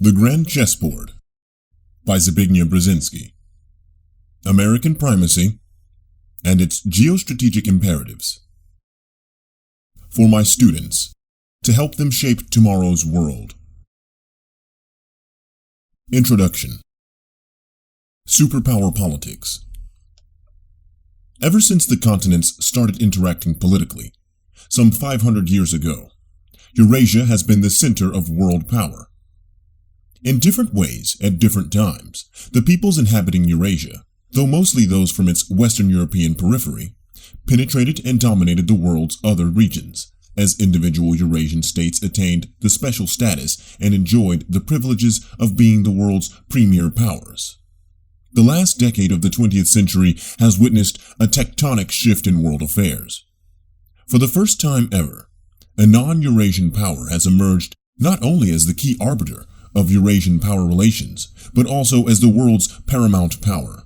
The Grand Chessboard by Zbigniew Brezezinski. American Primacy and its Geostrategic Imperatives. For my students, to help them shape tomorrow's world. Introduction. Superpower Politics. Ever since the continents started interacting politically, some 500 years ago, Eurasia has been the center of world power. In different ways, at different times, the peoples inhabiting Eurasia, though mostly those from its Western European periphery, penetrated and dominated the world's other regions, as individual Eurasian states attained the special status and enjoyed the privileges of being the world's premier powers. The last decade of the 20th century has witnessed a tectonic shift in world affairs. For the first time ever, a non-Eurasian power has emerged not only as the key arbiter of Eurasian power relations, but also as the world's paramount power.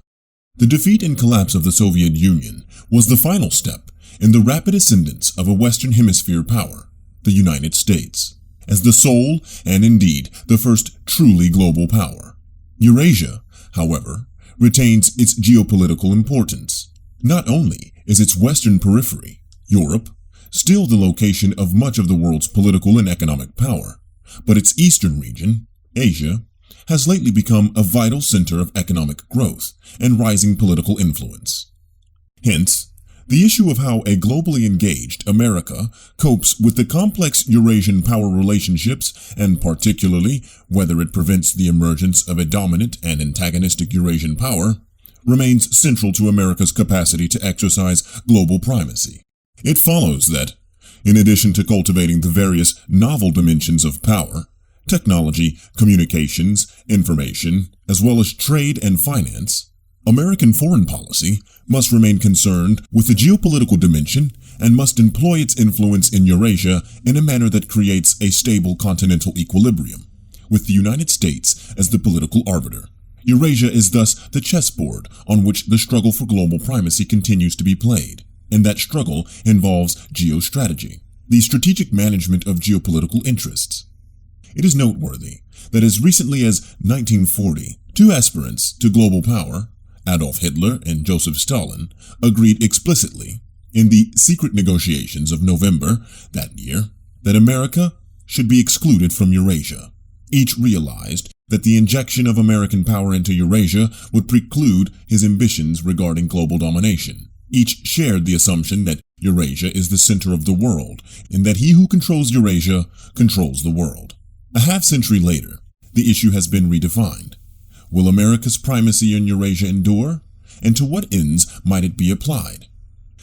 The defeat and collapse of the Soviet Union was the final step in the rapid ascendance of a Western Hemisphere power, the United States, as the sole and indeed the first truly global power. Eurasia, however, retains its geopolitical importance. Not only is its western periphery, Europe, still the location of much of the world's political and economic power, but its eastern region, Asia, has lately become a vital center of economic growth and rising political influence. Hence, the issue of how a globally engaged America copes with the complex Eurasian power relationships, and particularly whether it prevents the emergence of a dominant and antagonistic Eurasian power, remains central to America's capacity to exercise global primacy. It follows that, in addition to cultivating the various novel dimensions of power, technology, communications, information, as well as trade and finance, American foreign policy must remain concerned with the geopolitical dimension and must employ its influence in Eurasia in a manner that creates a stable continental equilibrium, with the United States as the political arbiter. Eurasia is thus the chessboard on which the struggle for global primacy continues to be played, and that struggle involves geostrategy, the strategic management of geopolitical interests. It is noteworthy that as recently as 1940, two aspirants to global power, Adolf Hitler and Joseph Stalin, agreed explicitly, in the secret negotiations of November that year, that America should be excluded from Eurasia. Each realized that the injection of American power into Eurasia would preclude his ambitions regarding global domination. Each shared the assumption that Eurasia is the center of the world, and that he who controls Eurasia controls the world. A half-century later, the issue has been redefined. Will America's primacy in Eurasia endure? And to what ends might it be applied?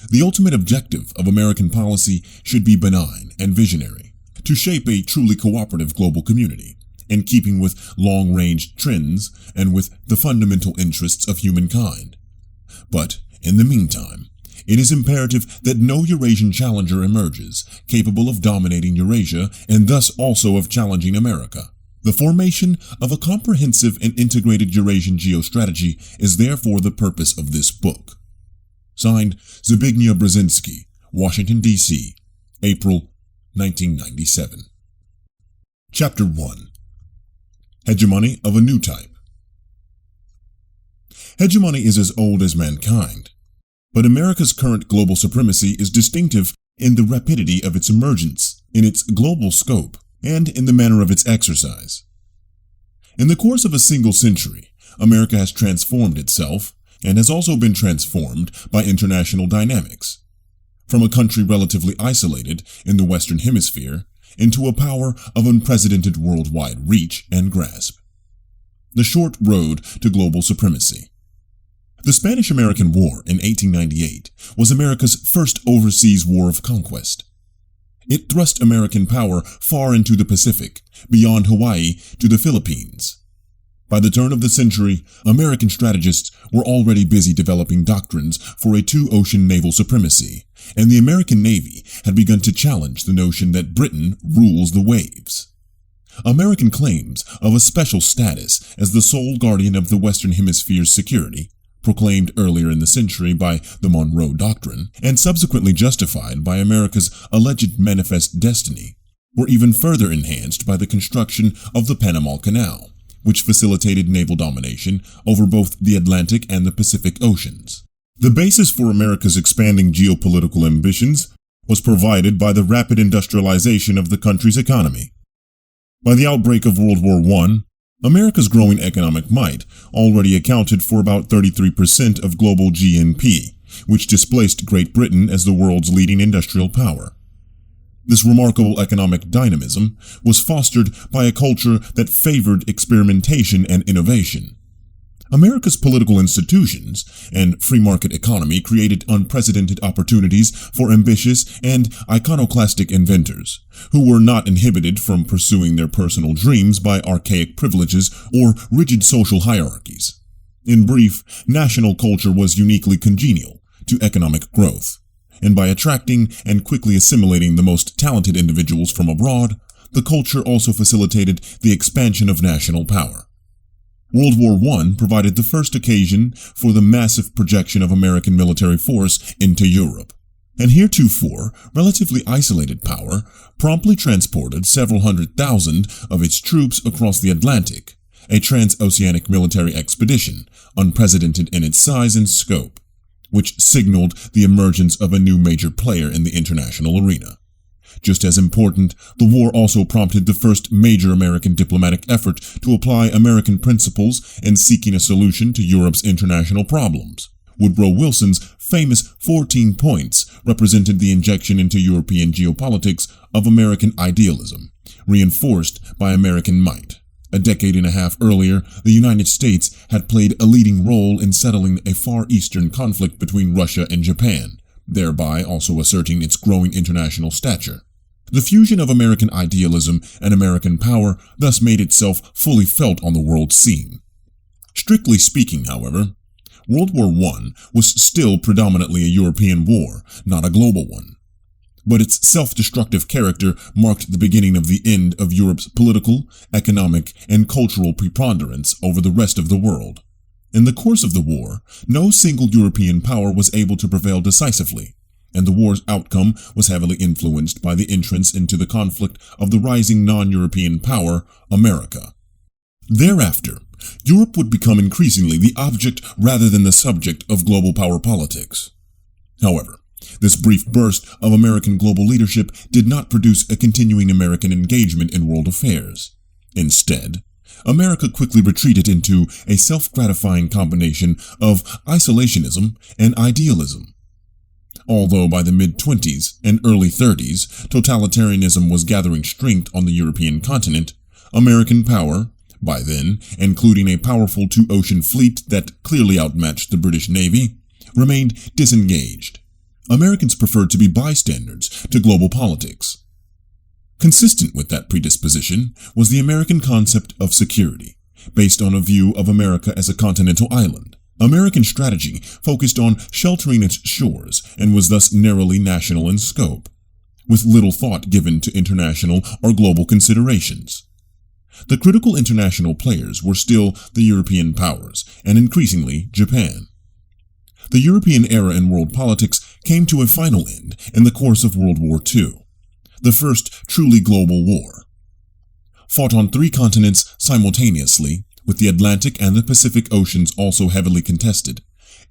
The ultimate objective of American policy should be benign and visionary, to shape a truly cooperative global community, in keeping with long-range trends and with the fundamental interests of humankind. But, in the meantime, it is imperative that no Eurasian challenger emerges capable of dominating Eurasia and thus also of challenging America. The formation of a comprehensive and integrated Eurasian geostrategy is therefore the purpose of this book. Signed, Zbigniew Brezezinski, Washington, D.C., April 1997. Chapter 1. Hegemony of a New Type. Hegemony is as old as mankind. But America's current global supremacy is distinctive in the rapidity of its emergence, in its global scope, and in the manner of its exercise. In the course of a single century, America has transformed itself, and has also been transformed by international dynamics, from a country relatively isolated in the Western Hemisphere into a power of unprecedented worldwide reach and grasp. The short road to global supremacy. The Spanish-American War in 1898 was America's first overseas war of conquest. It thrust American power far into the Pacific, beyond Hawaii to the Philippines. By the turn of the century, American strategists were already busy developing doctrines for a two-ocean naval supremacy, and the American Navy had begun to challenge the notion that Britain rules the waves. American claims of a special status as the sole guardian of the Western Hemisphere's security, proclaimed earlier in the century by the Monroe Doctrine, and subsequently justified by America's alleged manifest destiny, were even further enhanced by the construction of the Panama Canal, which facilitated naval domination over both the Atlantic and the Pacific Oceans. The basis for America's expanding geopolitical ambitions was provided by the rapid industrialization of the country's economy. By the outbreak of World War I, America's growing economic might already accounted for about 33% of global GNP, which displaced Great Britain as the world's leading industrial power. This remarkable economic dynamism was fostered by a culture that favored experimentation and innovation. America's political institutions and free market economy created unprecedented opportunities for ambitious and iconoclastic inventors, who were not inhibited from pursuing their personal dreams by archaic privileges or rigid social hierarchies. In brief, national culture was uniquely congenial to economic growth, and by attracting and quickly assimilating the most talented individuals from abroad, the culture also facilitated the expansion of national power. World War I provided the first occasion for the massive projection of American military force into Europe, and heretofore relatively isolated power promptly transported several 100,000 of its troops across the Atlantic, a transoceanic military expedition unprecedented in its size and scope, which signaled the emergence of a new major player in the international arena. Just as important, the war also prompted the first major American diplomatic effort to apply American principles in seeking a solution to Europe's international problems. Woodrow Wilson's famous 14 points represented the injection into European geopolitics of American idealism, reinforced by American might. A decade and a half earlier, the United States had played a leading role in settling a Far Eastern conflict between Russia and Japan, thereby also asserting its growing international stature. The fusion of American idealism and American power thus made itself fully felt on the world scene. Strictly speaking, however, World War I was still predominantly a European war, not a global one. But its self-destructive character marked the beginning of the end of Europe's political, economic, and cultural preponderance over the rest of the world. In the course of the war, no single European power was able to prevail decisively, and the war's outcome was heavily influenced by the entrance into the conflict of the rising non-European power, America. Thereafter, Europe would become increasingly the object rather than the subject of global power politics. However, this brief burst of American global leadership did not produce a continuing American engagement in world affairs. Instead, America quickly retreated into a self-gratifying combination of isolationism and idealism. Although by the mid-20s and early 30s, totalitarianism was gathering strength on the European continent, American power, by then including a powerful two-ocean fleet that clearly outmatched the British Navy, remained disengaged. Americans preferred to be bystanders to global politics. Consistent with that predisposition was the American concept of security, based on a view of America as a continental island. American strategy focused on sheltering its shores and was thus narrowly national in scope, with little thought given to international or global considerations. The critical international players were still the European powers, and increasingly Japan. The European era in world politics came to a final end in the course of World War II, the first truly global war. Fought on 3 continents simultaneously, with the Atlantic and the Pacific Oceans also heavily contested,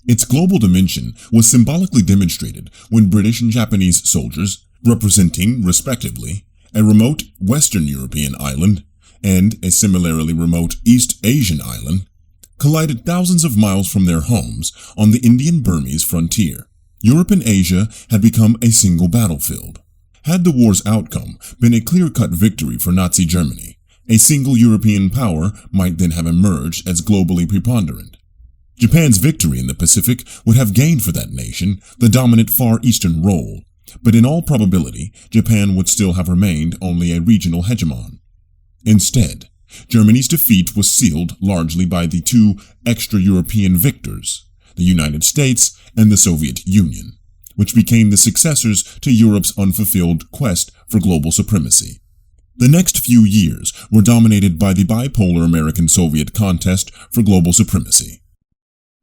its global dimension was symbolically demonstrated when British and Japanese soldiers, representing, respectively, a remote Western European island and a similarly remote East Asian island, collided thousands of miles from their homes on the Indian-Burmese frontier. Europe and Asia had become a single battlefield. Had the war's outcome been a clear-cut victory for Nazi Germany, a single European power might then have emerged as globally preponderant. Japan's victory in the Pacific would have gained for that nation the dominant Far Eastern role, but in all probability, Japan would still have remained only a regional hegemon. Instead, Germany's defeat was sealed largely by the 2 extra-European victors, the United States and the Soviet Union, which became the successors to Europe's unfulfilled quest for global supremacy. The next few years were dominated by the bipolar American-Soviet contest for global supremacy.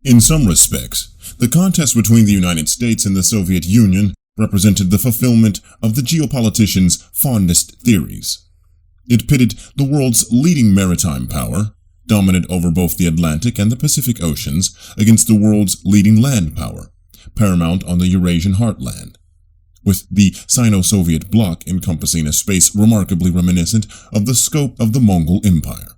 In some respects, the contest between the United States and the Soviet Union represented the fulfillment of the geopoliticians' fondest theories. It pitted the world's leading maritime power, dominant over both the Atlantic and the Pacific Oceans, against the world's leading land power, paramount on the Eurasian heartland, with the Sino-Soviet bloc encompassing a space remarkably reminiscent of the scope of the Mongol Empire.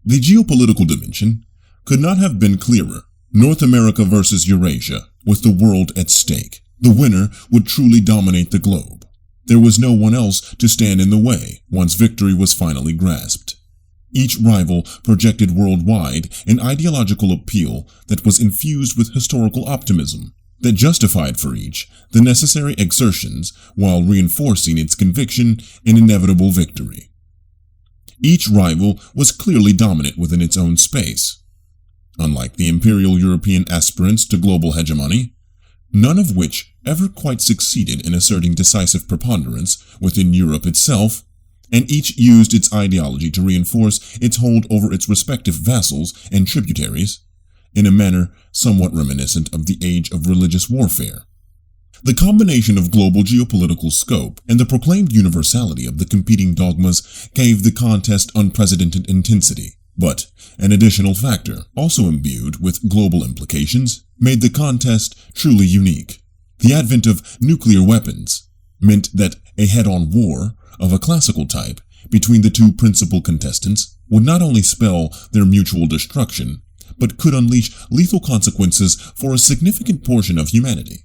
The geopolitical dimension could not have been clearer. North America versus Eurasia, with the world at stake. The winner would truly dominate the globe. There was no one else to stand in the way once victory was finally grasped. Each rival projected worldwide an ideological appeal that was infused with historical optimism, that justified for each the necessary exertions while reinforcing its conviction in inevitable victory. Each rival was clearly dominant within its own space. Unlike the Imperial European aspirants to global hegemony, none of which ever quite succeeded in asserting decisive preponderance within Europe itself, and each used its ideology to reinforce its hold over its respective vassals and tributaries, in a manner somewhat reminiscent of the age of religious warfare. The combination of global geopolitical scope and the proclaimed universality of the competing dogmas gave the contest unprecedented intensity, but an additional factor, also imbued with global implications, made the contest truly unique. The advent of nuclear weapons meant that a head-on war of a classical type between the two principal contestants would not only spell their mutual destruction, but could unleash lethal consequences for a significant portion of humanity.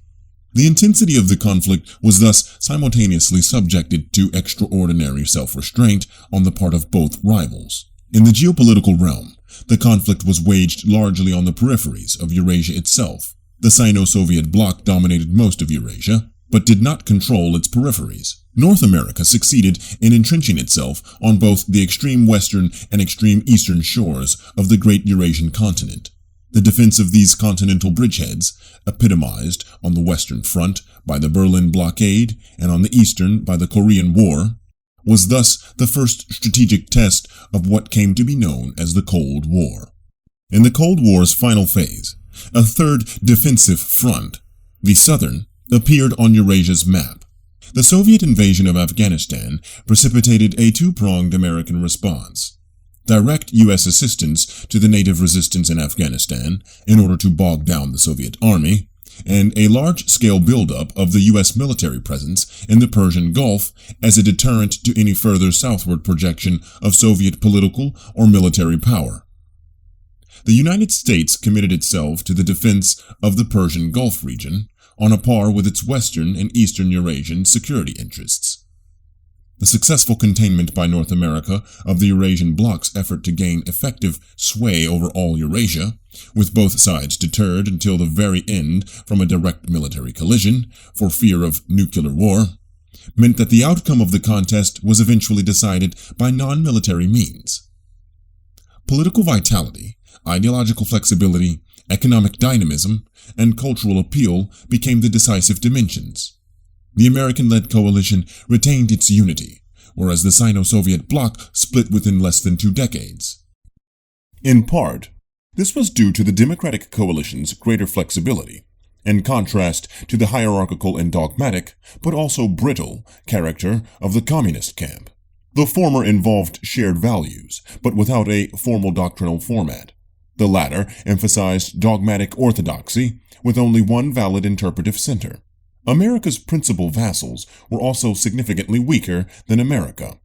The intensity of the conflict was thus simultaneously subjected to extraordinary self-restraint on the part of both rivals. In the geopolitical realm, the conflict was waged largely on the peripheries of Eurasia itself. The Sino-Soviet bloc dominated most of Eurasia, but did not control its peripheries. North America succeeded in entrenching itself on both the extreme western and extreme eastern shores of the great Eurasian continent. The defense of these continental bridgeheads, epitomized on the western front by the Berlin blockade and on the eastern by the Korean War, was thus the first strategic test of what came to be known as the Cold War. In the Cold War's final phase, a third defensive front, the southern, appeared on Eurasia's map. The Soviet invasion of Afghanistan precipitated a two-pronged American response. Direct U.S. assistance to the native resistance in Afghanistan in order to bog down the Soviet army, and a large-scale buildup of the U.S. military presence in the Persian Gulf as a deterrent to any further southward projection of Soviet political or military power. The United States committed itself to the defense of the Persian Gulf region on a par with its Western and Eastern Eurasian security interests. The successful containment by North America of the Eurasian bloc's effort to gain effective sway over all Eurasia, with both sides deterred until the very end from a direct military collision for fear of nuclear war, meant that the outcome of the contest was eventually decided by non-military means. Political vitality, ideological flexibility, economic dynamism, and cultural appeal became the decisive dimensions. The American-led coalition retained its unity, whereas the Sino-Soviet bloc split within less than 2 decades. In part, this was due to the Democratic coalition's greater flexibility, in contrast to the hierarchical and dogmatic, but also brittle, character of the communist camp. The former involved shared values, but without a formal doctrinal format. The latter emphasized dogmatic orthodoxy, with only one valid interpretive center. America's principal vassals were also significantly weaker than America,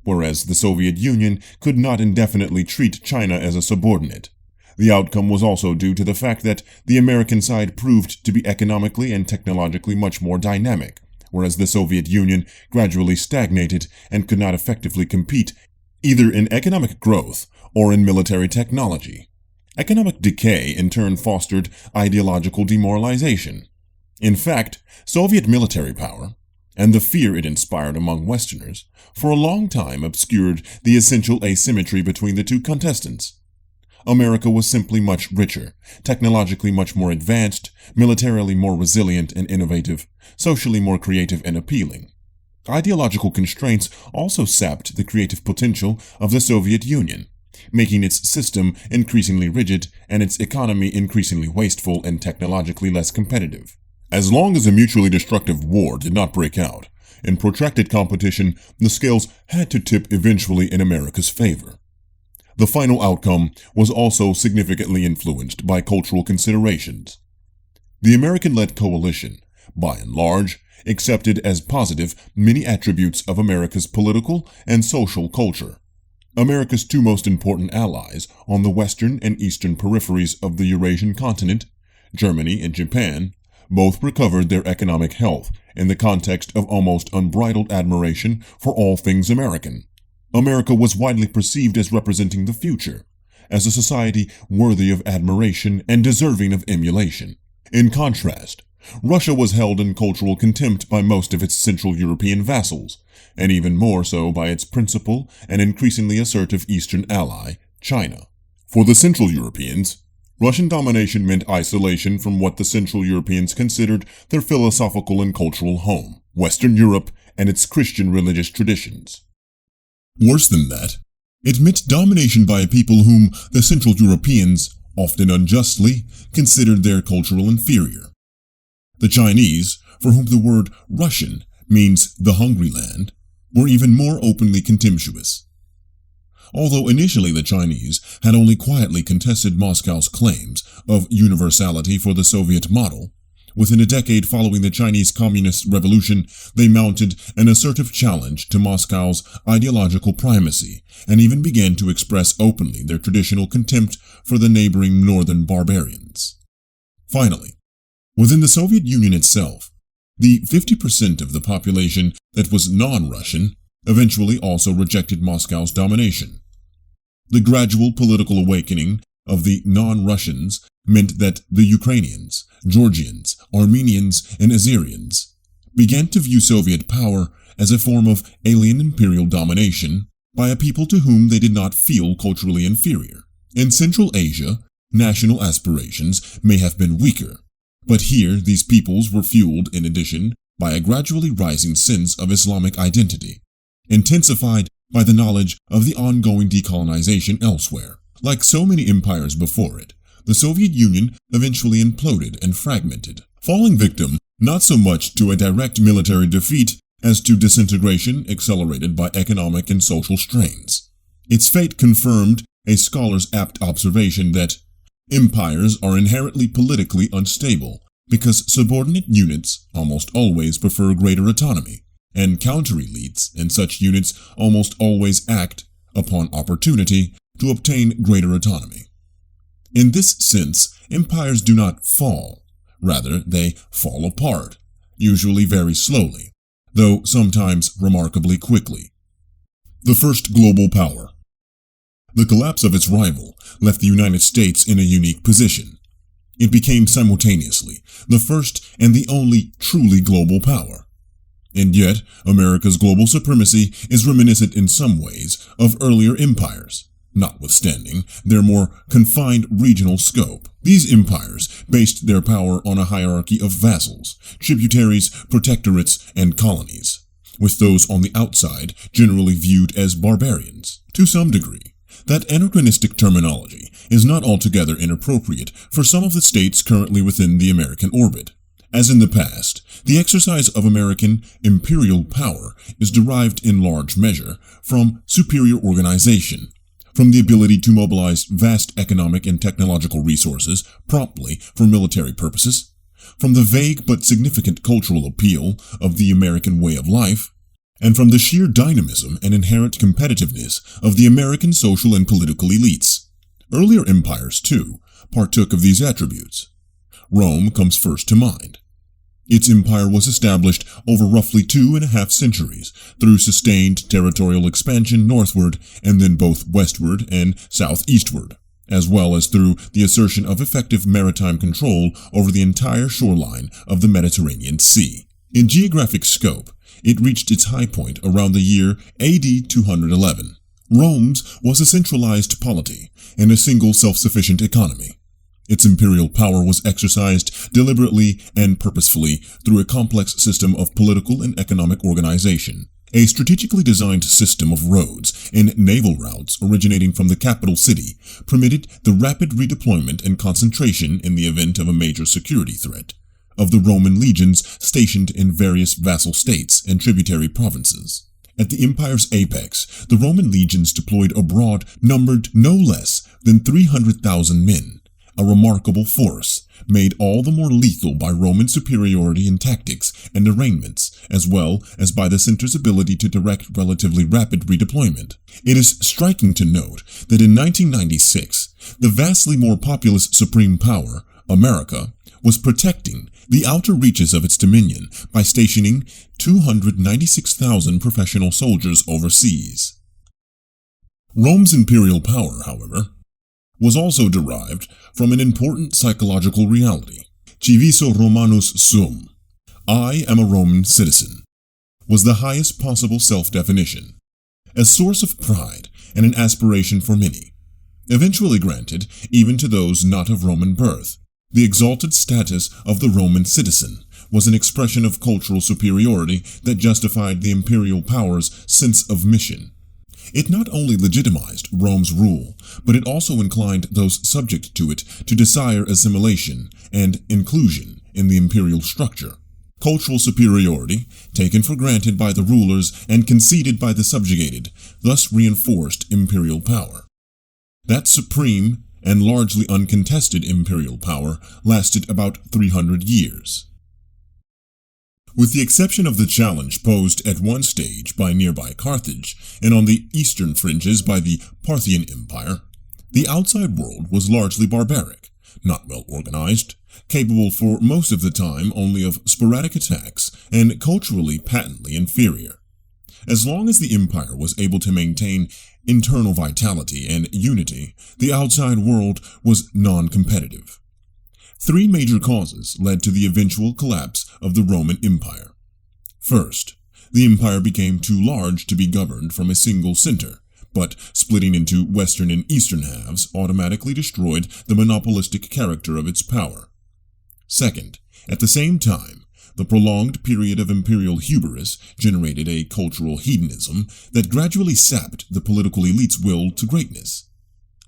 whereas the Soviet Union could not indefinitely treat China as a subordinate. The outcome was also due to the fact that the American side proved to be economically and technologically much more dynamic, whereas the Soviet Union gradually stagnated and could not effectively compete either in economic growth or in military technology. Economic decay in turn fostered ideological demoralization. In fact, Soviet military power, and the fear it inspired among Westerners, for a long time obscured the essential asymmetry between the two contestants. America was simply much richer, technologically much more advanced, militarily more resilient and innovative, socially more creative and appealing. Ideological constraints also sapped the creative potential of the Soviet Union, making its system increasingly rigid and its economy increasingly wasteful and technologically less competitive. As long as a mutually destructive war did not break out, in protracted competition, the scales had to tip eventually in America's favor. The final outcome was also significantly influenced by cultural considerations. The American-led coalition, by and large, accepted as positive many attributes of America's political and social culture. America's two most important allies on the western and eastern peripheries of the Eurasian continent, Germany and Japan, both recovered their economic health in the context of almost unbridled admiration for all things American. America was widely perceived as representing the future, as a society worthy of admiration and deserving of emulation. In contrast, Russia was held in cultural contempt by most of its Central European vassals, and even more so by its principal and increasingly assertive Eastern ally, China. For the Central Europeans, Russian domination meant isolation from what the Central Europeans considered their philosophical and cultural home, Western Europe and its Christian religious traditions. Worse than that, it meant domination by a people whom the Central Europeans, often unjustly, considered their cultural inferior. The Chinese, for whom the word Russian means the hungry land, were even more openly contemptuous. Although initially the Chinese had only quietly contested Moscow's claims of universality for the Soviet model, within a decade following the Chinese Communist Revolution, they mounted an assertive challenge to Moscow's ideological primacy and even began to express openly their traditional contempt for the neighboring northern barbarians. Finally, within the Soviet Union itself, the 50% of the population that was non-Russian eventually also rejected Moscow's domination. The gradual political awakening of the non-Russians meant that the Ukrainians, Georgians, Armenians, and Azerians began to view Soviet power as a form of alien imperial domination by a people to whom they did not feel culturally inferior. In Central Asia, national aspirations may have been weaker, but here these peoples were fueled in addition by a gradually rising sense of Islamic identity, intensified by the knowledge of the ongoing decolonization elsewhere. Like so many empires before it, the Soviet Union eventually imploded and fragmented, falling victim not so much to a direct military defeat as to disintegration accelerated by economic and social strains. Its fate confirmed a scholar's apt observation that empires are inherently politically unstable because subordinate units almost always prefer greater autonomy, and counter-elites in such units almost always act upon opportunity to obtain greater autonomy. In this sense, empires do not fall. Rather, they fall apart, usually very slowly, though sometimes remarkably quickly. The first global power. The collapse of its rival left the United States in a unique position. It became simultaneously the first and the only truly global power. And yet, America's global supremacy is reminiscent in some ways of earlier empires, notwithstanding their more confined regional scope. These empires based their power on a hierarchy of vassals, tributaries, protectorates, and colonies, with those on the outside generally viewed as barbarians. To some degree, that anachronistic terminology is not altogether inappropriate for some of the states currently within the American orbit. As in the past, the exercise of American imperial power is derived in large measure from superior organization, from the ability to mobilize vast economic and technological resources promptly for military purposes, from the vague but significant cultural appeal of the American way of life, and from the sheer dynamism and inherent competitiveness of the American social and political elites. Earlier empires, too, partook of these attributes. Rome comes first to mind. Its empire was established over roughly 2.5 centuries through sustained territorial expansion northward and then both westward and southeastward, as well as through the assertion of effective maritime control over the entire shoreline of the Mediterranean Sea. In geographic scope, it reached its high point around the year AD 211. Rome's was a centralized polity and a single self-sufficient economy. Its imperial power was exercised deliberately and purposefully through a complex system of political and economic organization. A strategically designed system of roads and naval routes originating from the capital city permitted the rapid redeployment and concentration in the event of a major security threat. of the Roman legions stationed in various vassal states and tributary provinces. At the empire's apex, the Roman legions deployed abroad numbered no less than 300,000 men, a remarkable force, made all the more lethal by Roman superiority in tactics and arraignments, as well as by the center's ability to direct relatively rapid redeployment. It is striking to note that in 1996, the vastly more populous supreme power, America, was protecting the outer reaches of its dominion by stationing 296,000 professional soldiers overseas. Rome's imperial power, however, was also derived from an important psychological reality. Civiso Romanus sum, I am a Roman citizen, was the highest possible self-definition, a source of pride and an aspiration for many, eventually granted even to those not of Roman birth. The exalted status of the Roman citizen was an expression of cultural superiority that justified the imperial power's sense of mission. It not only legitimized Rome's rule, but it also inclined those subject to it to desire assimilation and inclusion in the imperial structure. Cultural superiority, taken for granted by the rulers and conceded by the subjugated, thus reinforced imperial power. That supreme and largely uncontested imperial power lasted about 300 years. With the exception of the challenge posed at one stage by nearby Carthage and on the eastern fringes by the Parthian Empire, the outside world was largely barbaric, not well organized, capable for most of the time only of sporadic attacks, and culturally patently inferior. As long as the empire was able to maintain internal vitality and unity, the outside world was non-competitive. Three major causes led to the eventual collapse of the Roman Empire. First, the empire became too large to be governed from a single center, but splitting into western and eastern halves automatically destroyed the monopolistic character of its power. Second, at the same time, the prolonged period of imperial hubris generated a cultural hedonism that gradually sapped the political elite's will to greatness.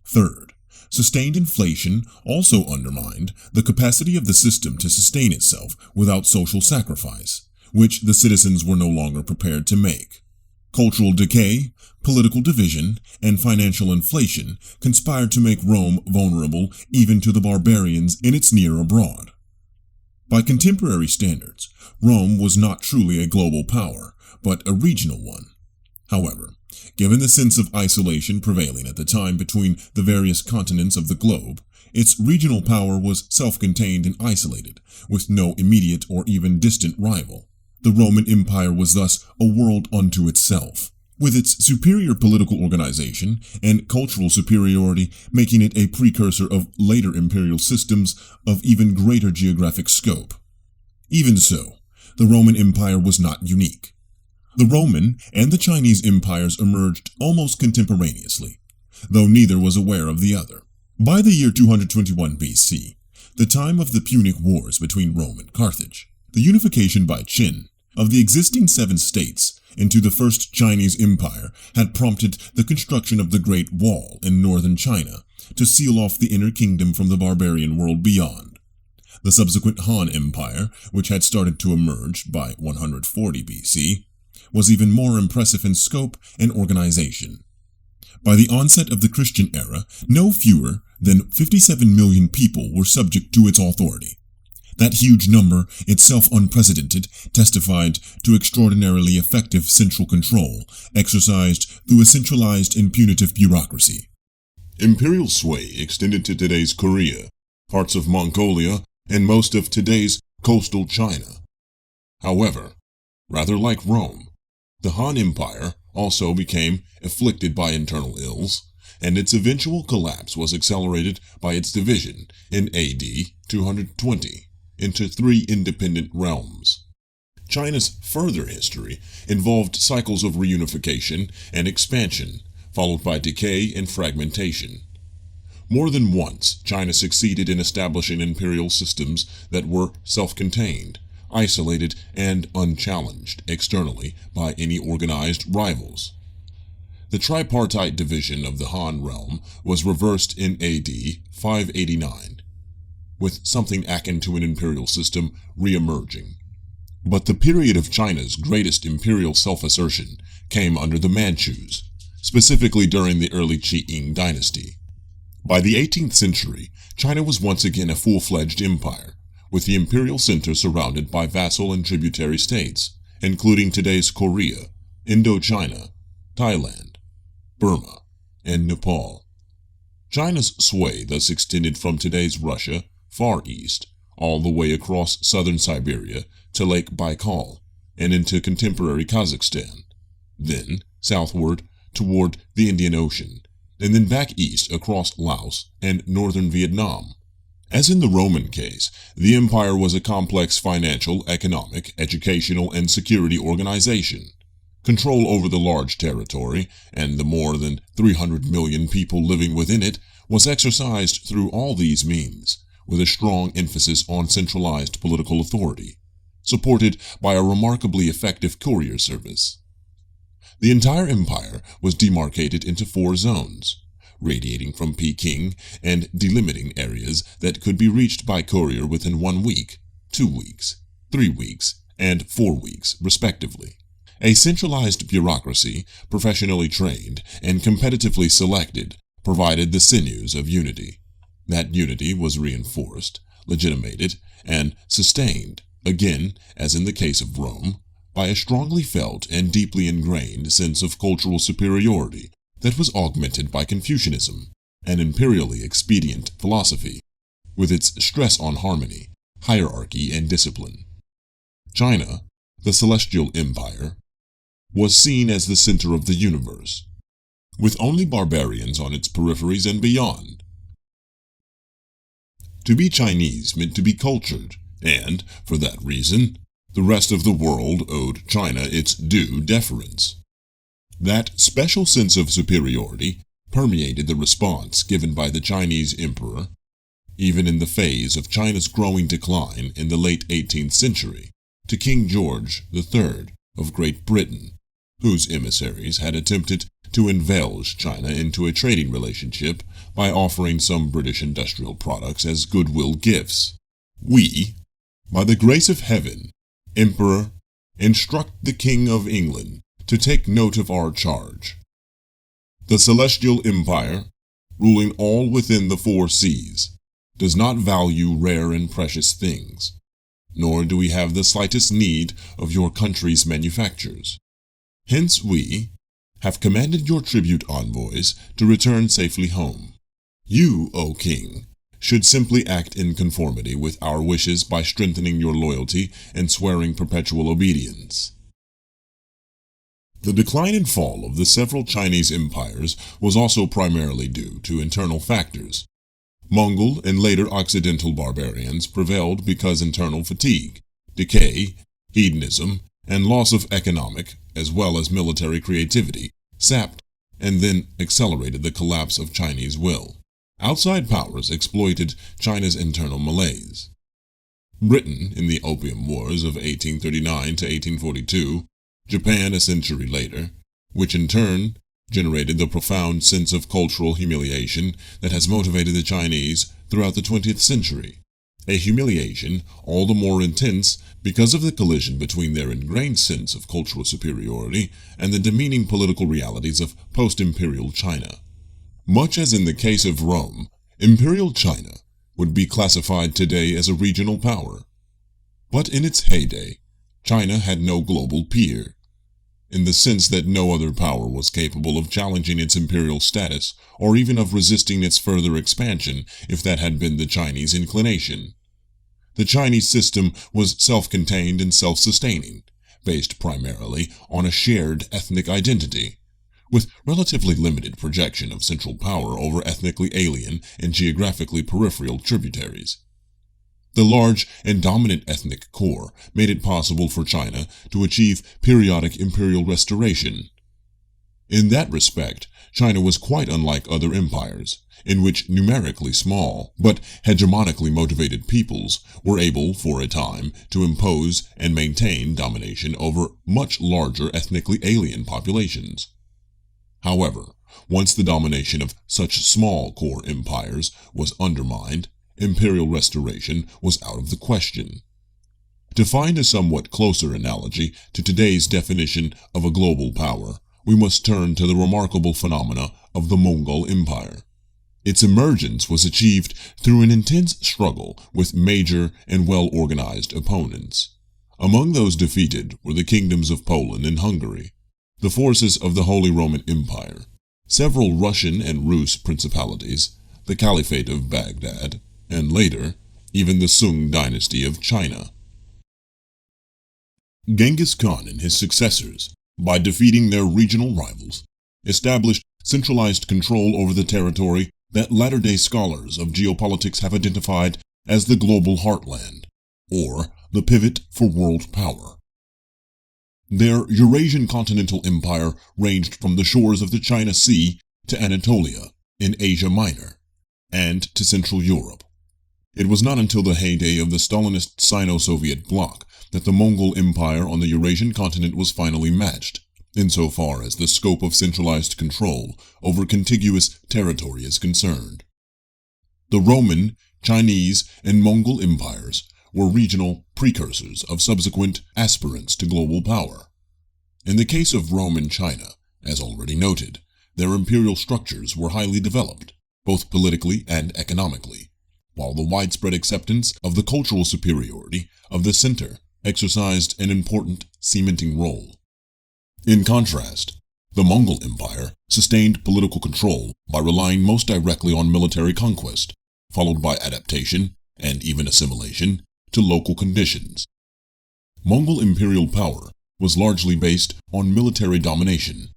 Third, sustained inflation also undermined the capacity of the system to sustain itself without social sacrifice, which the citizens were no longer prepared to make. Cultural decay, political division, and financial inflation conspired to make Rome vulnerable even to the barbarians in its near abroad. By contemporary standards, Rome was not truly a global power, but a regional one. However, given the sense of isolation prevailing at the time between the various continents of the globe, its regional power was self-contained and isolated, with no immediate or even distant rival. The Roman Empire was thus a world unto itself, with its superior political organization and cultural superiority making it a precursor of later imperial systems of even greater geographic scope. Even so, the Roman Empire was not unique. The Roman and the Chinese empires emerged almost contemporaneously, though neither was aware of the other. By the year 221 BC, the time of the Punic Wars between Rome and Carthage, the unification by Qin of the existing 7 states into the First Chinese Empire had prompted the construction of the Great Wall in northern China to seal off the inner kingdom from the barbarian world beyond. The subsequent Han Empire, which had started to emerge by 140 BC, was even more impressive in scope and organization. By the onset of the Christian era, no fewer than 57 million people were subject to its authority. That huge number, itself unprecedented, testified to extraordinarily effective central control exercised through a centralized and punitive bureaucracy. Imperial sway extended to today's Korea, parts of Mongolia, and most of today's coastal China. However, rather like Rome, the Han Empire also became afflicted by internal ills, and its eventual collapse was accelerated by its division in AD 220 into 3 independent realms. China's further history involved cycles of reunification and expansion, followed by decay and fragmentation. More than once, China succeeded in establishing imperial systems that were self-contained, isolated, and unchallenged externally by any organized rivals. The tripartite division of the Han realm was reversed in AD 589. with something akin to an imperial system re-emerging. But the period of China's greatest imperial self-assertion came under the Manchus, specifically during the early Qing dynasty. By the 18th century, China was once again a full-fledged empire, with the imperial center surrounded by vassal and tributary states, including today's Korea, Indochina, Thailand, Burma, and Nepal. China's sway thus extended from today's Russia, far east, all the way across southern Siberia to Lake Baikal and into contemporary Kazakhstan, then southward toward the Indian Ocean, and then back east across Laos and northern Vietnam. As in the Roman case, the empire was a complex financial, economic, educational, and security organization. Control over the large territory, and the more than 300 million people living within it, was exercised through all these means, with a strong emphasis on centralized political authority, supported by a remarkably effective courier service. The entire empire was demarcated into 4 zones, radiating from Peking and delimiting areas that could be reached by courier within 1 week, 2 weeks, 3 weeks, and 4 weeks, respectively. A centralized bureaucracy, professionally trained and competitively selected, provided the sinews of unity. That unity was reinforced, legitimated, and sustained, again, as in the case of Rome, by a strongly felt and deeply ingrained sense of cultural superiority that was augmented by Confucianism, an imperially expedient philosophy, with its stress on harmony, hierarchy, and discipline. China, the celestial empire, was seen as the center of the universe, with only barbarians on its peripheries and beyond. To be Chinese meant to be cultured, and, for that reason, the rest of the world owed China its due deference. That special sense of superiority permeated the response given by the Chinese emperor, even in the phase of China's growing decline in the late 18th century, to King George III of Great Britain, whose emissaries had attempted to envelge China into a trading relationship by offering some British industrial products as goodwill gifts. We, by the grace of heaven, Emperor, instruct the King of England to take note of our charge. The celestial empire, ruling all within the 4 seas, does not value rare and precious things, nor do we have the slightest need of your country's manufactures. Hence we have commanded your tribute envoys to return safely home. You, O King, should simply act in conformity with our wishes by strengthening your loyalty and swearing perpetual obedience. The decline and fall of the several Chinese empires was also primarily due to internal factors. Mongol and later Occidental barbarians prevailed because internal fatigue, decay, hedonism, and loss of economic as well as military creativity sapped and then accelerated the collapse of Chinese will. Outside powers exploited China's internal malaise. Britain in the Opium Wars of 1839 to 1842, Japan a century later, which in turn generated the profound sense of cultural humiliation that has motivated the Chinese throughout the 20th century. A humiliation all the more intense because of the collision between their ingrained sense of cultural superiority and the demeaning political realities of post-imperial China. Much as in the case of Rome, Imperial China would be classified today as a regional power. But in its heyday, China had no global peer, in the sense that no other power was capable of challenging its imperial status or even of resisting its further expansion if that had been the Chinese inclination. The Chinese system was self-contained and self-sustaining, based primarily on a shared ethnic identity, with relatively limited projection of central power over ethnically alien and geographically peripheral tributaries. The large and dominant ethnic core made it possible for China to achieve periodic imperial restoration. In that respect, China was quite unlike other empires, in which numerically small but hegemonically motivated peoples were able, for a time, to impose and maintain domination over much larger ethnically alien populations. However, once the domination of such small core empires was undermined, imperial restoration was out of the question. To find a somewhat closer analogy to today's definition of a global power, we must turn to the remarkable phenomena of the Mongol Empire. Its emergence was achieved through an intense struggle with major and well-organized opponents. Among those defeated were the kingdoms of Poland and Hungary, the forces of the Holy Roman Empire, several Russian and Rus principalities, the Caliphate of Baghdad, and later, even the Sung dynasty of China. Genghis Khan and his successors, by defeating their regional rivals, established centralized control over the territory that latter-day scholars of geopolitics have identified as the global heartland, or the pivot for world power. Their Eurasian continental empire ranged from the shores of the China Sea to Anatolia in Asia Minor, and to Central Europe. It was not until the heyday of the Stalinist Sino-Soviet bloc that the Mongol Empire on the Eurasian continent was finally matched, insofar as the scope of centralized control over contiguous territory is concerned. The Roman, Chinese, and Mongol empires were regional precursors of subsequent aspirants to global power. In the case of Rome and China, as already noted, their imperial structures were highly developed, both politically and economically, while the widespread acceptance of the cultural superiority of the center exercised an important cementing role. In contrast, the Mongol Empire sustained political control by relying most directly on military conquest, followed by adaptation, and even assimilation, to local conditions. Mongol imperial power was largely based on military domination,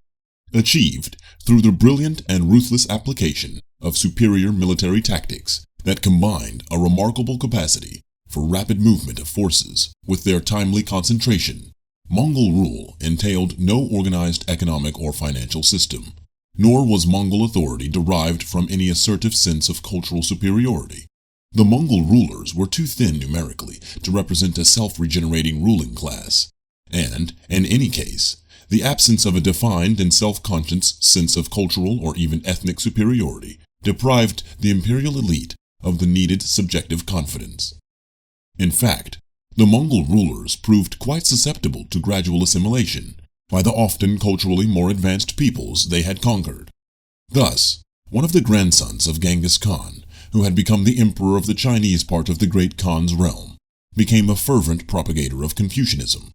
achieved through the brilliant and ruthless application of superior military tactics that combined a remarkable capacity for rapid movement of forces with their timely concentration. Mongol rule entailed no organized economic or financial system, nor was Mongol authority derived from any assertive sense of cultural superiority. The Mongol rulers were too thin numerically to represent a self-regenerating ruling class, and, in any case, the absence of a defined and self-conscious sense of cultural or even ethnic superiority deprived the imperial elite of the needed subjective confidence. In fact, the Mongol rulers proved quite susceptible to gradual assimilation by the often culturally more advanced peoples they had conquered. Thus, one of the grandsons of Genghis Khan, who had become the emperor of the Chinese part of the Great Khan's realm, became a fervent propagator of Confucianism.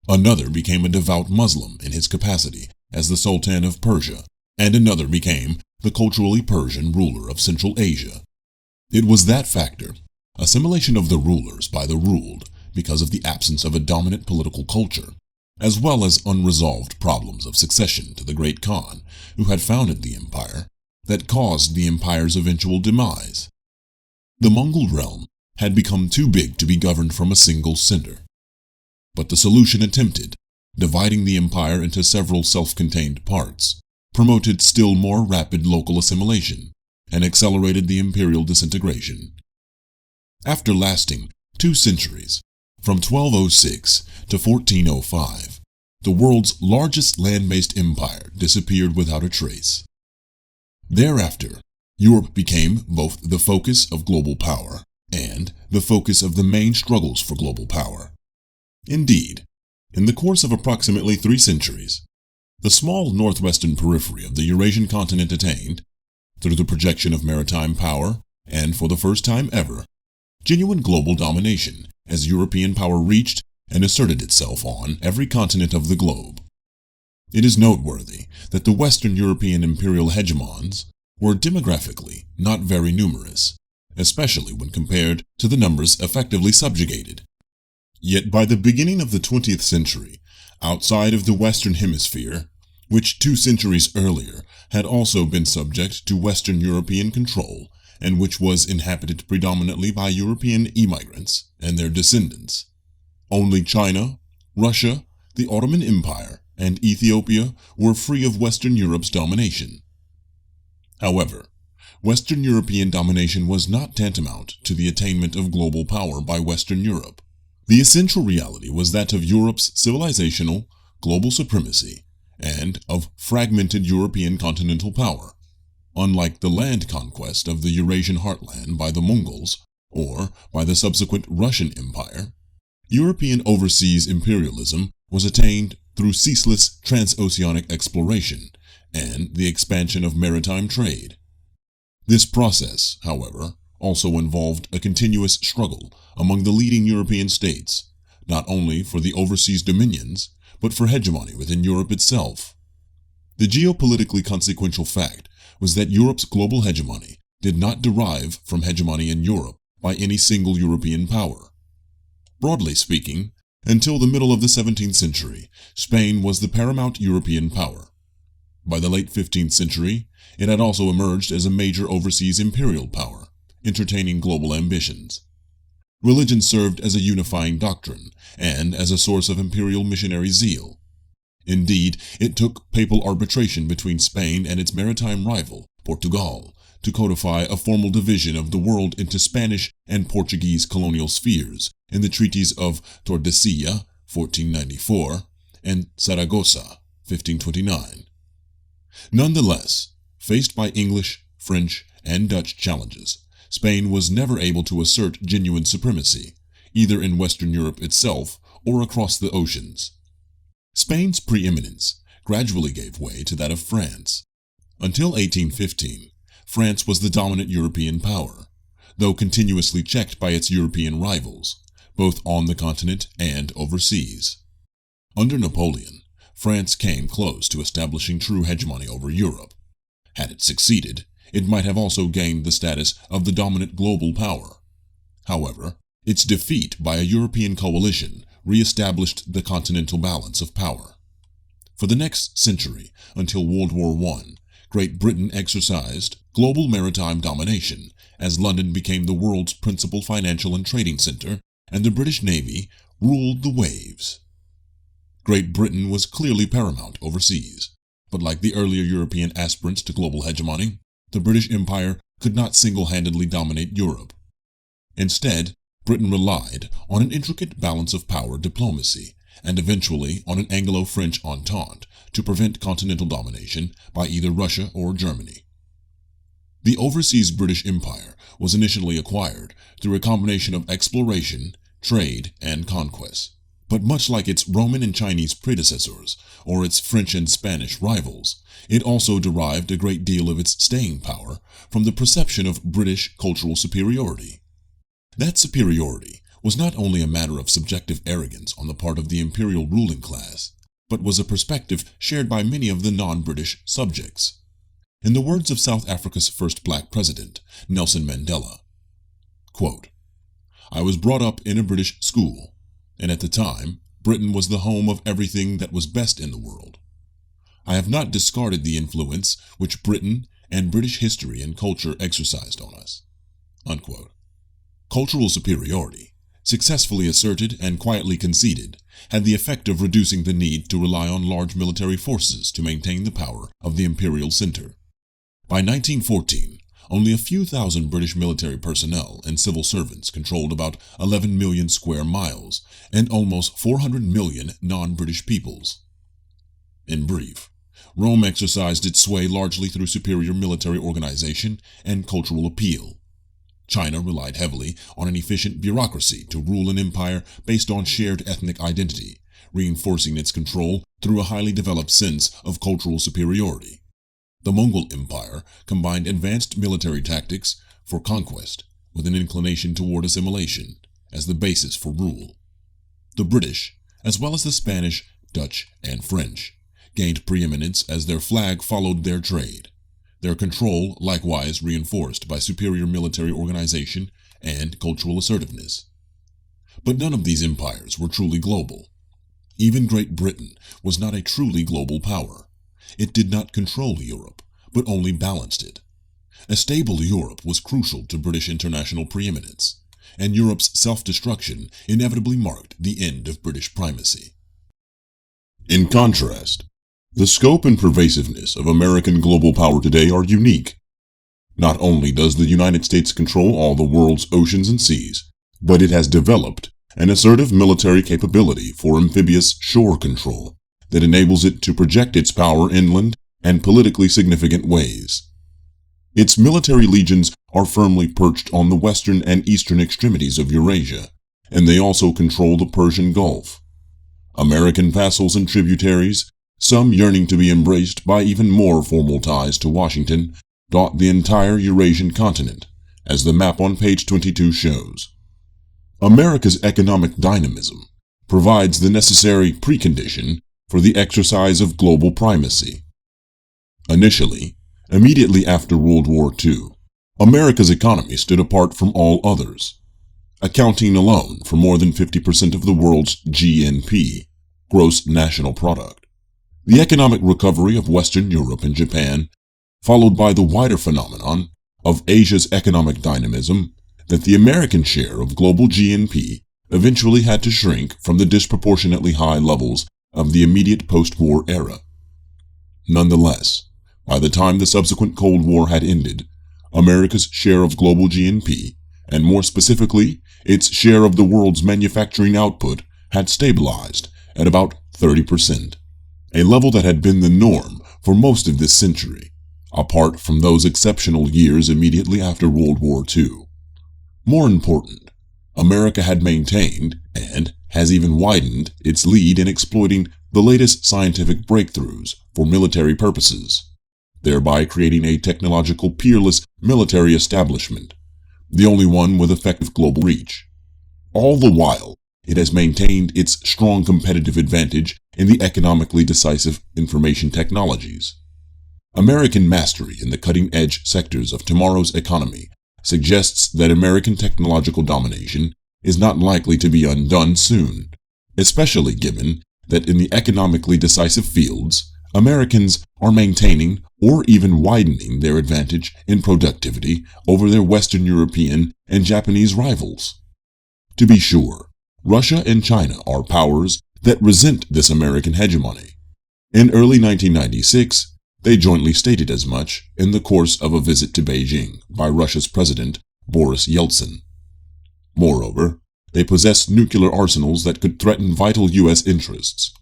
Another became a devout Muslim in his capacity as the Sultan of Persia, and another became the culturally Persian ruler of Central Asia. It was that factor, assimilation of the rulers by the ruled, because of the absence of a dominant political culture, as well as unresolved problems of succession to the Great Khan, who had founded the empire, that caused the empire's eventual demise. The Mongol realm had become too big to be governed from a single center. But the solution attempted, dividing the empire into several self-contained parts, promoted still more rapid local assimilation, and accelerated the imperial disintegration. After lasting 2 centuries, from 1206 to 1405, the world's largest land-based empire disappeared without a trace. Thereafter, Europe became both the focus of global power and the focus of the main struggles for global power. Indeed, in the course of approximately 3 centuries, the small northwestern periphery of the Eurasian continent attained, through the projection of maritime power, and for the first time ever, genuine global domination as European power reached and asserted itself on every continent of the globe. It is noteworthy that the Western European imperial hegemons were demographically not very numerous, especially when compared to the numbers effectively subjugated. Yet by the beginning of the 20th century, outside of the Western Hemisphere, which 2 centuries earlier had also been subject to Western European control, and which was inhabited predominantly by European immigrants and their descendants, only China, Russia, the Ottoman Empire, and Ethiopia were free of Western Europe's domination. However, Western European domination was not tantamount to the attainment of global power by Western Europe. The essential reality was that of Europe's civilizational, global supremacy, and of fragmented European continental power. Unlike the land conquest of the Eurasian heartland by the Mongols, or by the subsequent Russian Empire, European overseas imperialism was attained through ceaseless transoceanic exploration and the expansion of maritime trade. This process, however, also involved a continuous struggle among the leading European states, not only for the overseas dominions, but for hegemony within Europe itself. The geopolitically consequential fact was that Europe's global hegemony did not derive from hegemony in Europe by any single European power. Broadly speaking, until the middle of the 17th century, Spain was the paramount European power. By the late 15th century, it had also emerged as a major overseas imperial power, entertaining global ambitions. Religion served as a unifying doctrine and as a source of imperial missionary zeal. Indeed, it took papal arbitration between Spain and its maritime rival, Portugal, to codify a formal division of the world into Spanish and Portuguese colonial spheres in the treaties of Tordesillas, 1494, and Saragossa, 1529. Nonetheless, faced by English, French, and Dutch challenges, Spain was never able to assert genuine supremacy, either in Western Europe itself or across the oceans. Spain's preeminence gradually gave way to that of France. Until 1815, France was the dominant European power, though continuously checked by its European rivals, both on the continent and overseas. Under Napoleon, France came close to establishing true hegemony over Europe. Had it succeeded, it might have also gained the status of the dominant global power. However, its defeat by a European coalition re-established the continental balance of power. For the next century, until World War I, Great Britain exercised global maritime domination as London became the world's principal financial and trading center, and the British Navy ruled the waves. Great Britain was clearly paramount overseas, but like the earlier European aspirants to global hegemony, the British Empire could not single-handedly dominate Europe. Instead, Britain relied on an intricate balance of power diplomacy, and eventually on an Anglo-French entente to prevent continental domination by either Russia or Germany. The overseas British Empire was initially acquired through a combination of exploration, trade, and conquest. But much like its Roman and Chinese predecessors, or its French and Spanish rivals, it also derived a great deal of its staying power from the perception of British cultural superiority. That superiority was not only a matter of subjective arrogance on the part of the imperial ruling class, but was a perspective shared by many of the non-British subjects. In the words of South Africa's first black president, Nelson Mandela, quote, "I was brought up in a British school, and at the time, Britain was the home of everything that was best in the world. I have not discarded the influence which Britain and British history and culture exercised on us." Unquote. Cultural superiority, successfully asserted and quietly conceded, had the effect of reducing the need to rely on large military forces to maintain the power of the imperial center. By 1914, only a few thousand British military personnel and civil servants controlled about 11 million square miles and almost 400 million non-British peoples. In brief, Rome exercised its sway largely through superior military organization and cultural appeal. China relied heavily on an efficient bureaucracy to rule an empire based on shared ethnic identity, reinforcing its control through a highly developed sense of cultural superiority. The Mongol Empire combined advanced military tactics for conquest with an inclination toward assimilation as the basis for rule. The British, as well as the Spanish, Dutch, and French, gained preeminence as their flag followed their trade, their control likewise reinforced by superior military organization and cultural assertiveness. But none of these empires were truly global. Even Great Britain was not a truly global power. It did not control Europe, but only balanced it. A stable Europe was crucial to British international preeminence, and Europe's self-destruction inevitably marked the end of British primacy. In contrast, the scope and pervasiveness of American global power today are unique. Not only does the United States control all the world's oceans and seas, but it has developed an assertive military capability for amphibious shore control that enables it to project its power inland and politically significant ways. Its military legions are firmly perched on the western and eastern extremities of Eurasia, and they also control the Persian Gulf. American vassals and tributaries, some yearning to be embraced by even more formal ties to Washington, dot the entire Eurasian continent, as the map on page 22 shows. America's economic dynamism provides the necessary precondition for the exercise of global primacy. Initially, immediately after World War II, America's economy stood apart from all others, accounting alone for more than 50% of the world's GNP, gross national product. The economic recovery of Western Europe and Japan, followed by the wider phenomenon of Asia's economic dynamism, that the American share of global GNP eventually had to shrink from the disproportionately high levels of the immediate post-war era. Nonetheless, by the time the subsequent Cold War had ended, America's share of global GNP, and more specifically, its share of the world's manufacturing output, had stabilized at about 30%, a level that had been the norm for most of this century, apart from those exceptional years immediately after World War II. More important, America had maintained, and has even widened, its lead in exploiting the latest scientific breakthroughs for military purposes, thereby creating a technological peerless military establishment, the only one with effective global reach. All the while, it has maintained its strong competitive advantage in the economically decisive information technologies. American mastery in the cutting-edge sectors of tomorrow's economy suggests that American technological domination is not likely to be undone soon, especially given that in the economically decisive fields, Americans are maintaining or even widening their advantage in productivity over their Western European and Japanese rivals. To be sure, Russia and China are powers that resent this American hegemony. In early 1996, they jointly stated as much in the course of a visit to Beijing by Russia's President Boris Yeltsin. Moreover, they possess nuclear arsenals that could threaten vital U.S. interests.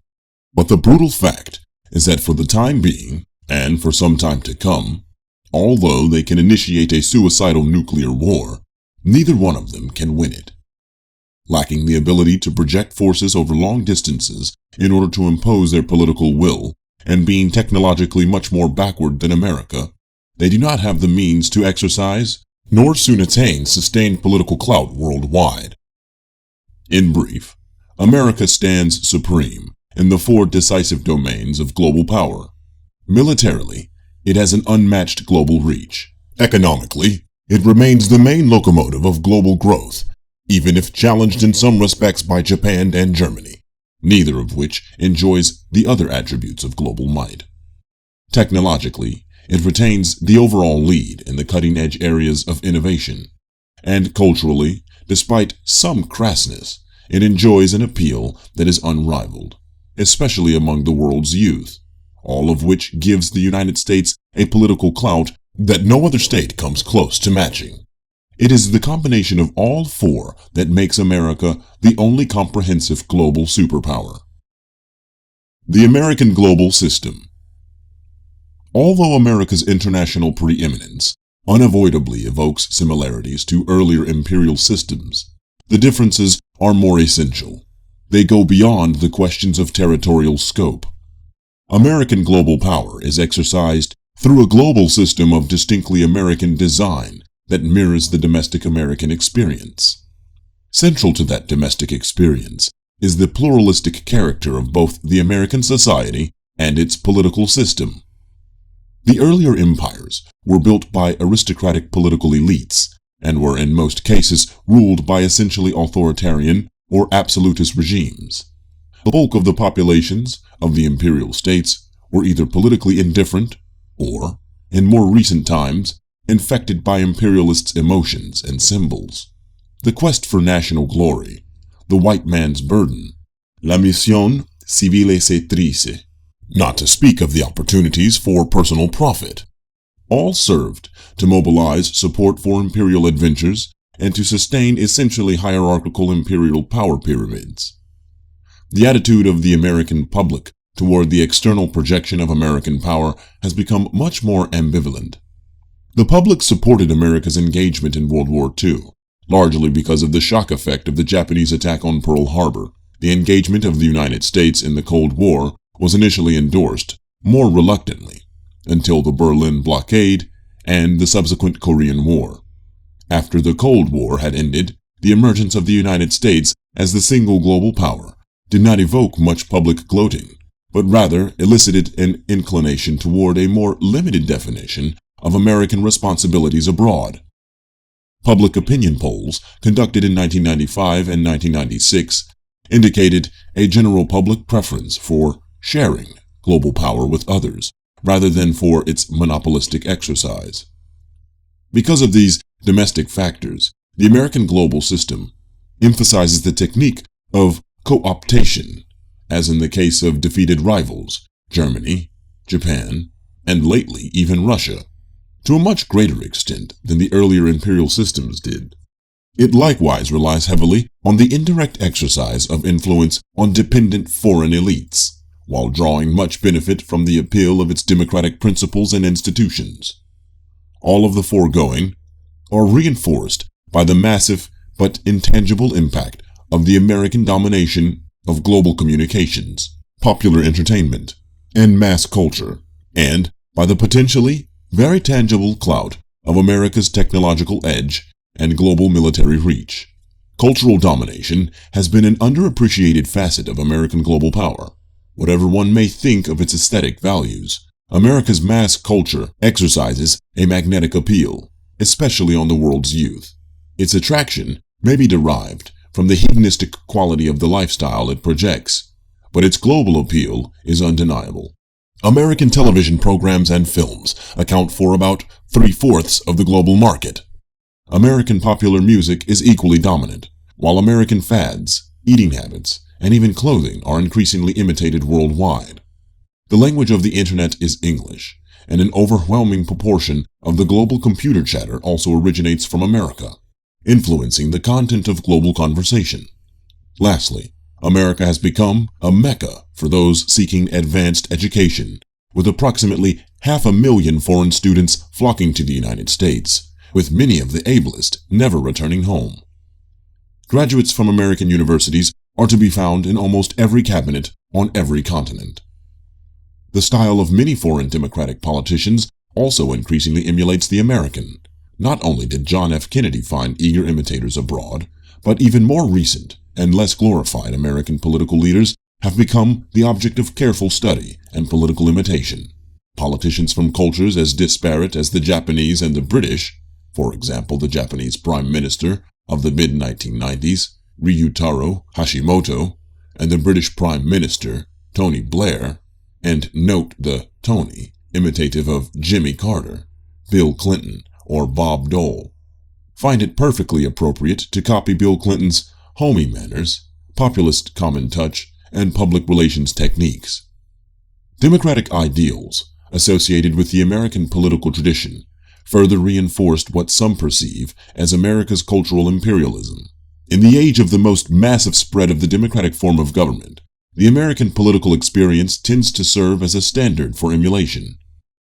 But the brutal fact is that for the time being, and for some time to come, although they can initiate a suicidal nuclear war, neither one of them can win it. Lacking the ability to project forces over long distances in order to impose their political will, and being technologically much more backward than America, they do not have the means to exercise, nor soon attain sustained political clout worldwide. In brief, America stands supreme in the four decisive domains of global power. Militarily, it has an unmatched global reach. Economically, it remains the main locomotive of global growth, even if challenged in some respects by Japan and Germany, neither of which enjoys the other attributes of global might. Technologically, it retains the overall lead in the cutting-edge areas of innovation, and culturally, despite some crassness, it enjoys an appeal that is unrivaled, especially among the world's youth, all of which gives the United States a political clout that no other state comes close to matching. It is the combination of all four that makes America the only comprehensive global superpower. The American Global System. Although America's international preeminence unavoidably evokes similarities to earlier imperial systems, the differences are more essential. They go beyond the questions of territorial scope. American global power is exercised through a global system of distinctly American design that mirrors the domestic American experience. Central to that domestic experience is the pluralistic character of both the American society and its political system. The earlier empires were built by aristocratic political elites and were in most cases ruled by essentially authoritarian or absolutist regimes. The bulk of the populations of the imperial states were either politically indifferent or, in more recent times, infected by imperialists' emotions and symbols. The quest for national glory, the white man's burden, la mission civilisatrice, not to speak of the opportunities for personal profit, all served to mobilize support for imperial adventures and to sustain essentially hierarchical imperial power pyramids. The attitude of the American public toward the external projection of American power has become much more ambivalent. The public supported America's engagement in World War II, largely because of the shock effect of the Japanese attack on Pearl Harbor. The engagement of the United States in the Cold War was initially endorsed, more reluctantly, until the Berlin blockade and the subsequent Korean War. After the Cold War had ended, the emergence of the United States as the single global power did not evoke much public gloating, but rather elicited an inclination toward a more limited definition of American responsibilities abroad. Public opinion polls conducted in 1995 and 1996 indicated a general public preference for sharing global power with others, rather than for its monopolistic exercise. Because of these domestic factors, the American global system emphasizes the technique of co-optation, as in the case of defeated rivals, Germany, Japan, and lately even Russia, to a much greater extent than the earlier imperial systems did. It likewise relies heavily on the indirect exercise of influence on dependent foreign elites, while drawing much benefit from the appeal of its democratic principles and institutions. All of the foregoing are reinforced by the massive but intangible impact of the American domination of global communications, popular entertainment, and mass culture, and by the potentially very tangible clout of America's technological edge and global military reach. Cultural domination has been an underappreciated facet of American global power. Whatever one may think of its aesthetic values, America's mass culture exercises a magnetic appeal, especially on the world's youth. Its attraction may be derived from the hedonistic quality of the lifestyle it projects, but its global appeal is undeniable. American television programs and films account for about 3/4 of the global market. American popular music is equally dominant, while American fads, eating habits, and even clothing are increasingly imitated worldwide. The language of the internet is English, and an overwhelming proportion of the global computer chatter also originates from America, influencing the content of global conversation. Lastly, America has become a mecca for those seeking advanced education, with approximately 500,000 foreign students flocking to the United States, with many of the ablest never returning home. Graduates from American universities are to be found in almost every cabinet on every continent. The style of many foreign democratic politicians also increasingly emulates the American. Not only did John F. Kennedy find eager imitators abroad, but even more recent and less glorified American political leaders have become the object of careful study and political imitation. Politicians from cultures as disparate as the Japanese and the British, for example the Japanese Prime Minister of the mid-1990s, Ryutaro Hashimoto, and the British Prime Minister, Tony Blair, and note the Tony, imitative of Jimmy Carter, Bill Clinton, or Bob Dole, find it perfectly appropriate to copy Bill Clinton's homey manners, populist common touch, and public relations techniques. Democratic ideals associated with the American political tradition further reinforced what some perceive as America's cultural imperialism. In the age of the most massive spread of the democratic form of government, the American political experience tends to serve as a standard for emulation.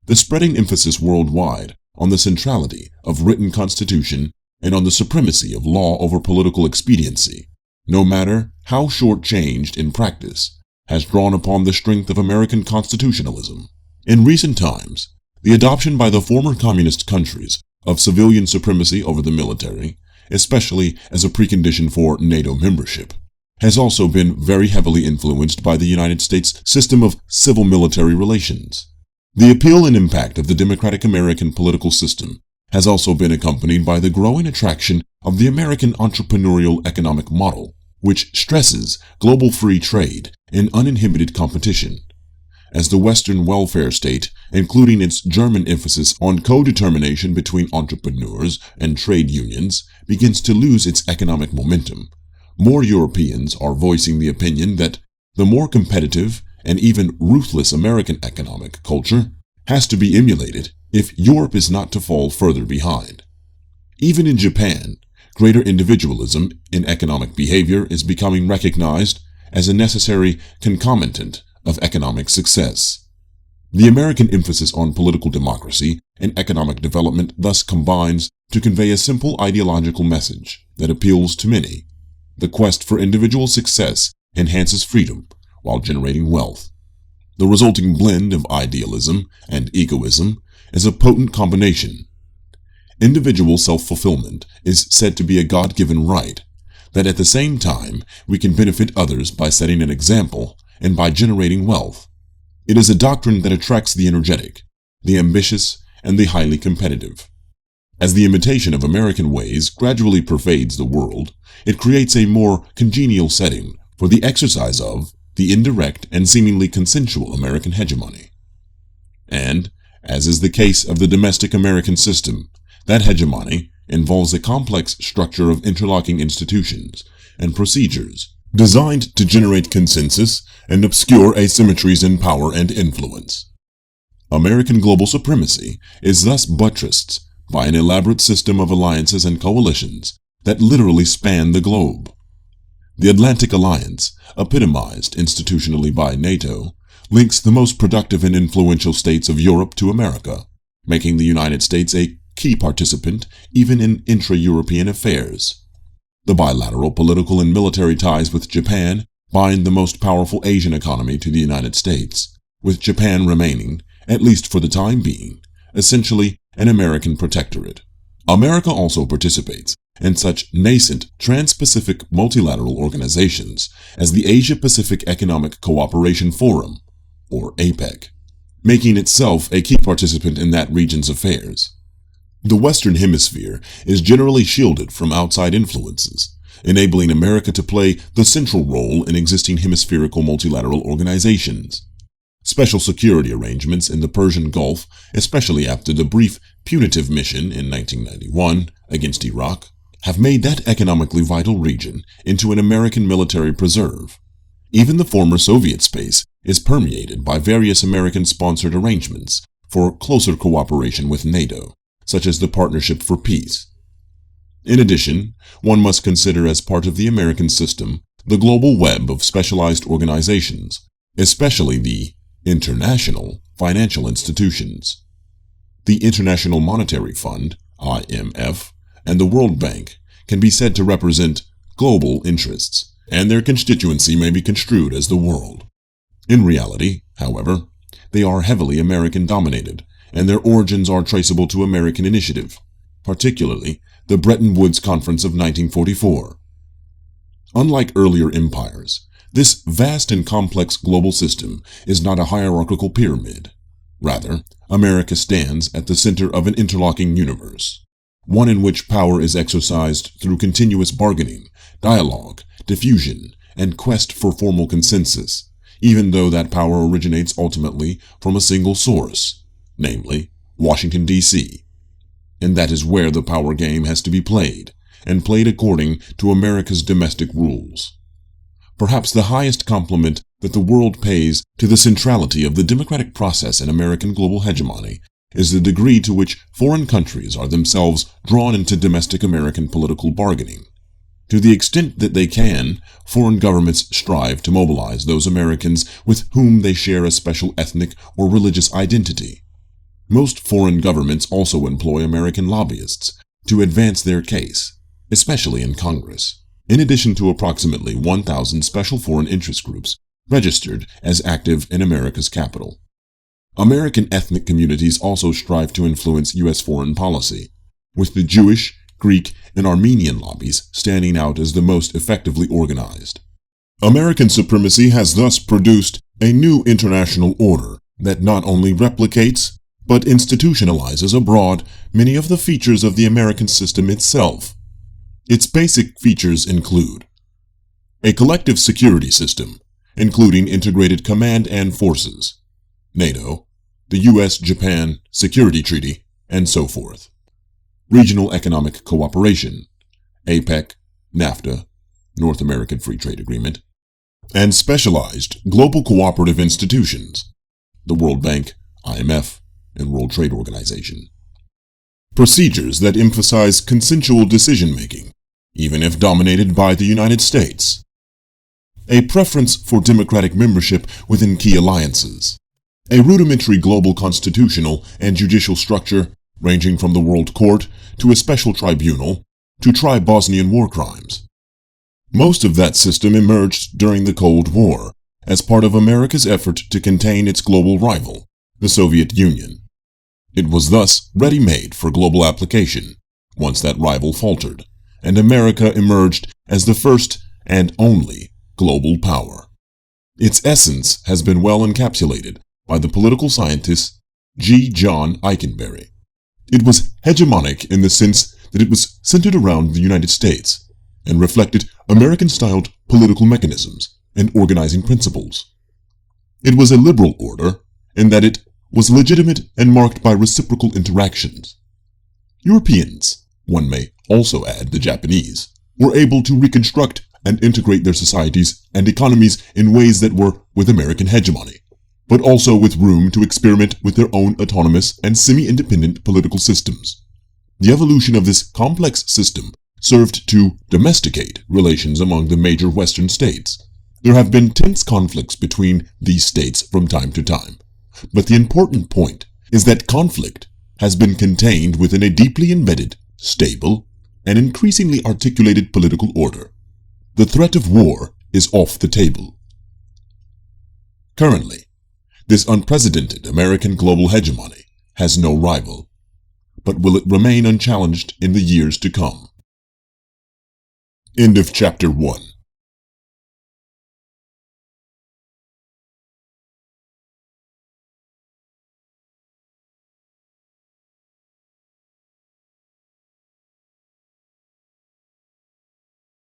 The spreading emphasis worldwide on the centrality of written constitution and on the supremacy of law over political expediency, no matter how short-changed in practice, has drawn upon the strength of American constitutionalism. In recent times, the adoption by the former communist countries of civilian supremacy over the military, especially as a precondition for NATO membership, has also been very heavily influenced by the United States system of civil-military relations. The appeal and impact of the democratic American political system has also been accompanied by the growing attraction of the American entrepreneurial economic model, which stresses global free trade and uninhibited competition. As the Western welfare state, including its German emphasis on co-determination between entrepreneurs and trade unions, begins to lose its economic momentum, more Europeans are voicing the opinion that the more competitive and even ruthless American economic culture has to be emulated if Europe is not to fall further behind. Even in Japan, greater individualism in economic behavior is becoming recognized as a necessary concomitant of economic success. The American emphasis on political democracy and economic development thus combines to convey a simple ideological message that appeals to many. The quest for individual success enhances freedom while generating wealth. The resulting blend of idealism and egoism is a potent combination. Individual self-fulfillment is said to be a God-given right, that at the same time we can benefit others by setting an example and by generating wealth. It is a doctrine that attracts the energetic, the ambitious, and the highly competitive. As the imitation of American ways gradually pervades the world, it creates a more congenial setting for the exercise of the indirect and seemingly consensual American hegemony. And, as is the case of the domestic American system, that hegemony involves a complex structure of interlocking institutions and procedures designed to generate consensus and obscure asymmetries in power and influence. American global supremacy is thus buttressed by an elaborate system of alliances and coalitions that literally span the globe. The Atlantic Alliance, epitomized institutionally by NATO, links the most productive and influential states of Europe to America, making the United States a key participant even in intra-European affairs. The bilateral political and military ties with Japan bind the most powerful Asian economy to the United States, with Japan remaining, at least for the time being, essentially an American protectorate. America also participates in such nascent trans-Pacific multilateral organizations as the Asia-Pacific Economic Cooperation Forum, or APEC, making itself a key participant in that region's affairs. The Western Hemisphere is generally shielded from outside influences, enabling America to play the central role in existing hemispherical multilateral organizations. Special security arrangements in the Persian Gulf, especially after the brief punitive mission in 1991 against Iraq, have made that economically vital region into an American military preserve. Even the former Soviet space is permeated by various American-sponsored arrangements for closer cooperation with NATO, such as the Partnership for Peace. In addition, one must consider as part of the American system the global web of specialized organizations, especially the international financial institutions. The International Monetary Fund, IMF, and the World Bank can be said to represent global interests, and their constituency may be construed as the world. In reality, however, they are heavily American-dominated, and their origins are traceable to American initiative, particularly the Bretton Woods Conference of 1944. Unlike earlier empires, this vast and complex global system is not a hierarchical pyramid. Rather, America stands at the center of an interlocking universe, one in which power is exercised through continuous bargaining, dialogue, diffusion, and quest for formal consensus, even though that power originates ultimately from a single source, namely, Washington, D.C. And that is where the power game has to be played, and played according to America's domestic rules. Perhaps the highest compliment that the world pays to the centrality of the democratic process in American global hegemony is the degree to which foreign countries are themselves drawn into domestic American political bargaining. To the extent that they can, foreign governments strive to mobilize those Americans with whom they share a special ethnic or religious identity. Most foreign governments also employ American lobbyists to advance their case, especially in Congress, in addition to approximately 1,000 special foreign interest groups registered as active in America's capital. American ethnic communities also strive to influence U.S. foreign policy, with the Jewish, Greek, and Armenian lobbies standing out as the most effectively organized. American supremacy has thus produced a new international order that not only replicates, but institutionalizes abroad many of the features of the American system itself. Its basic features include a collective security system, including integrated command and forces, NATO, the U.S.-Japan Security Treaty, and so forth, regional economic cooperation, APEC, NAFTA, North American Free Trade Agreement, and specialized global cooperative institutions, the World Bank, IMF, and World Trade Organization. Procedures that emphasize consensual decision-making, even if dominated by the United States. A preference for democratic membership within key alliances, A rudimentary global constitutional and judicial structure, ranging from the World Court to a special tribunal to try Bosnian war crimes. Most of that system emerged during the Cold War as part of America's effort to contain its global rival, the Soviet Union. It was thus ready-made for global application once that rival faltered, and America emerged as the first and only global power. Its essence has been well encapsulated by the political scientist G. John Eikenberry. It was hegemonic in the sense that it was centered around the United States and reflected American-styled political mechanisms and organizing principles. It was a liberal order in that it was legitimate and marked by reciprocal interactions. Europeans, one may also add the Japanese, were able to reconstruct and integrate their societies and economies in ways that were with American hegemony, but also with room to experiment with their own autonomous and semi-independent political systems. The evolution of this complex system served to domesticate relations among the major Western states. There have been tense conflicts between these states from time to time, but the important point is that conflict has been contained within a deeply embedded, stable, and increasingly articulated political order. The threat of war is off the table. Currently, this unprecedented American global hegemony has no rival, but will it remain unchallenged in the years to come? End of Chapter 1.